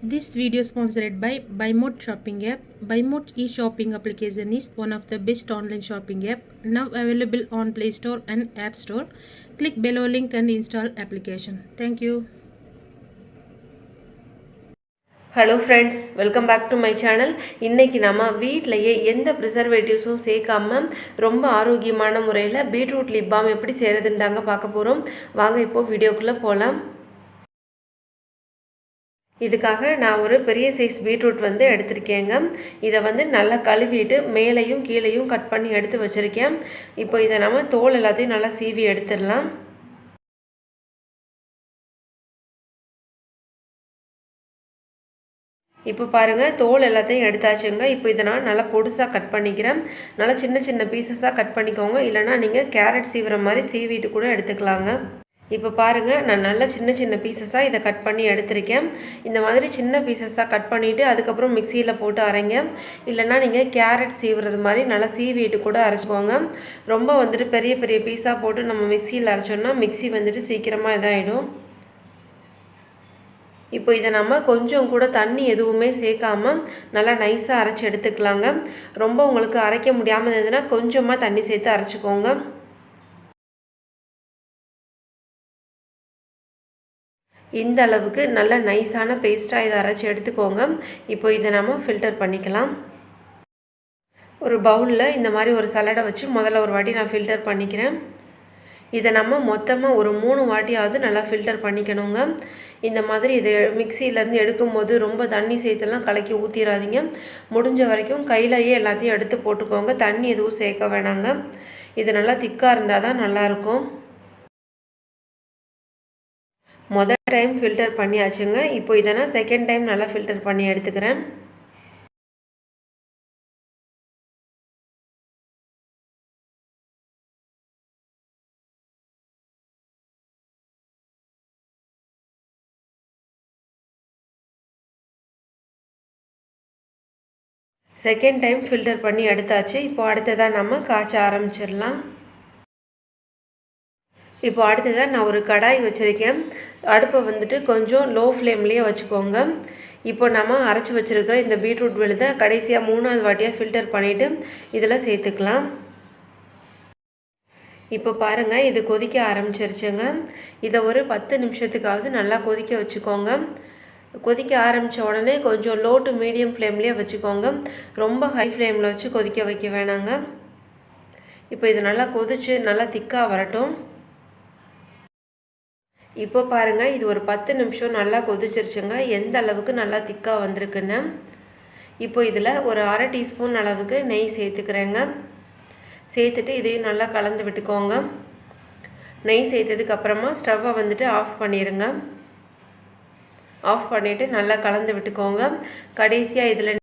This video is sponsored by BuyMode shopping app. BuyMode e-shopping application is one of the best online shopping app now available on Play Store and App Store. Click below link and install application. Thank you. Hello friends, welcome back to my channel. இன்றைக்கி நம்ம வீட்டிலையே எந்த ப்ரிசர்வேட்டிவ்ஸும் சேர்க்காமல் ரொம்ப ஆரோக்கியமான முறையில் beetroot lip balm எப்படி செய்கிறதுன்னு தாங்க பார்க்க போகிறோம். வாங்க இப்போது வீடியோக்குள்ளே போகலாம். இதுக்காக நான் ஒரு பெரிய சைஸ் பீட்ரூட் எடுத்திருக்கேங்க. இதை நல்லா கழுவிட்டு மேலேயும் கீழேயும் கட் பண்ணி எடுத்து வச்சுருக்கேன். இப்போ இதை நம்ம தோல் எல்லாத்தையும் நல்லா சீவி எடுத்துடலாம். இப்போ பாருங்கள், தோல் எல்லாத்தையும் எடுத்தாச்சுங்க. இப்போ இதை நான் நல்லா பொடுசாக கட் பண்ணிக்கிறேன். நல்லா சின்ன சின்ன பீசஸாக கட் பண்ணிக்கோங்க. இல்லைனா நீங்கள் கேரட் சீவுற மாதிரி சீவிட்டு கூட எடுத்துக்கலாங்க. இப்போ பாருங்கள், நான் நல்லா சின்ன சின்ன பீசஸாக இதை கட் பண்ணி எடுத்திருக்கேன். இந்த மாதிரி சின்ன பீசஸாக கட் பண்ணிவிட்டு அதுக்கப்புறம் மிக்சியில் போட்டு அரைங்க. இல்லைனா நீங்கள் கேரட் சீவுறது மாதிரி நல்லா சீவிட்டு கூட அரைச்சிக்கோங்க. ரொம்ப பெரிய பெரிய பீஸாக போட்டு நம்ம மிக்சியில் அரைச்சோன்னா மிக்சி சீக்கிரமாக இதாகிடும். இப்போ இதை நம்ம கொஞ்சம் கூட தண்ணி எதுவுமே சேர்க்காமல் நல்லா நைஸாக அரைச்சி எடுத்துக்கலாங்க. ரொம்ப உங்களுக்கு அரைக்க முடியாமல் இருந்ததுன்னா கொஞ்சமாக தண்ணி சேர்த்து அரைச்சிக்கோங்க. இந்த அளவுக்கு நல்லா நைஸான பேஸ்ட்டாக இதை அரைச்சி எடுத்துக்கோங்க. இப்போ இதை நம்ம ஃபில்டர் பண்ணிக்கலாம். ஒரு பவுலில் இந்த மாதிரி ஒரு சலடை வச்சு முதல்ல ஒரு வாட்டி நான் ஃபில்டர் பண்ணிக்கிறேன். இதை நம்ம மொத்தமாக ஒரு 3 வாட்டியாவது நல்லா ஃபில்டர் பண்ணிக்கணுங்க. இந்த மாதிரி இதை மிக்சியிலேருந்து எடுக்கும்போது ரொம்ப தண்ணி சேர்த்துலாம் கலக்கி ஊற்றிடாதீங்க. முடிஞ்ச வரைக்கும் கையிலையே எல்லாத்தையும் எடுத்து போட்டுக்கோங்க. தண்ணி எதுவும் சேர்க்க வேணாங்க. இது நல்லா திக்காக இருந்தால் தான் நல்லாயிருக்கும். முதல் டைம் ஃபில்டர் பண்ணியாச்சுங்க. இப்போ இதை நான் செகண்ட் டைம் நல்லா ஃபில்டர் பண்ணி எடுத்துக்கிறேன். செகண்ட் டைம் ஃபில்டர் பண்ணி எடுத்தாச்சு. இப்போ அடுத்ததாக நம்ம காய்ச்ச ஆரம்பிச்சிடலாம். இப்போ அடுத்ததாக நான் ஒரு கடாய் வச்சுருக்கேன். அடுப்பை கொஞ்சம் லோ ஃப்ளேம்லேயே வச்சுக்கோங்க. இப்போ நம்ம அரைச்சி வச்சுருக்கிற இந்த பீட்ரூட் விழுதை கடைசியாக 3வது வாட்டியாக ஃபில்டர் பண்ணிவிட்டு இதில் சேர்த்துக்கலாம். இப்போ பாருங்கள், இது கொதிக்க ஆரம்பிச்சிருச்சுங்க. இதை ஒரு 10 நிமிஷத்துக்காவது நல்லா கொதிக்க வச்சுக்கோங்க. கொதிக்க ஆரம்பித்த உடனே கொஞ்சம் லோ டு மீடியம் ஃப்ளேம்லேயே வச்சுக்கோங்க. ரொம்ப ஹை ஃப்ளேமில் வச்சு கொதிக்க வைக்க வேணாங்க. இப்போ இது நல்லா கொதித்து நல்லா திக்காக வரட்டும். இப்போ பாருங்கள், இது ஒரு 10 நிமிஷம் நல்லா கொதிச்சிருச்சுங்க. எந்த அளவுக்கு நல்லா திக்காக வந்திருக்குன்னு. இப்போ இதில் ஒரு 1/2 டீஸ்பூன் அளவுக்கு நெய் சேர்த்துக்கிறேங்க. சேர்த்துட்டு இதையும் நல்லா கலந்து விட்டுக்கோங்க. நெய் சேர்த்ததுக்கப்புறமா ஸ்டவ்வை ஆஃப் பண்ணிடுங்க. ஆஃப் பண்ணிவிட்டு நல்லா கலந்து விட்டுக்கோங்க. கடைசியாக இதில்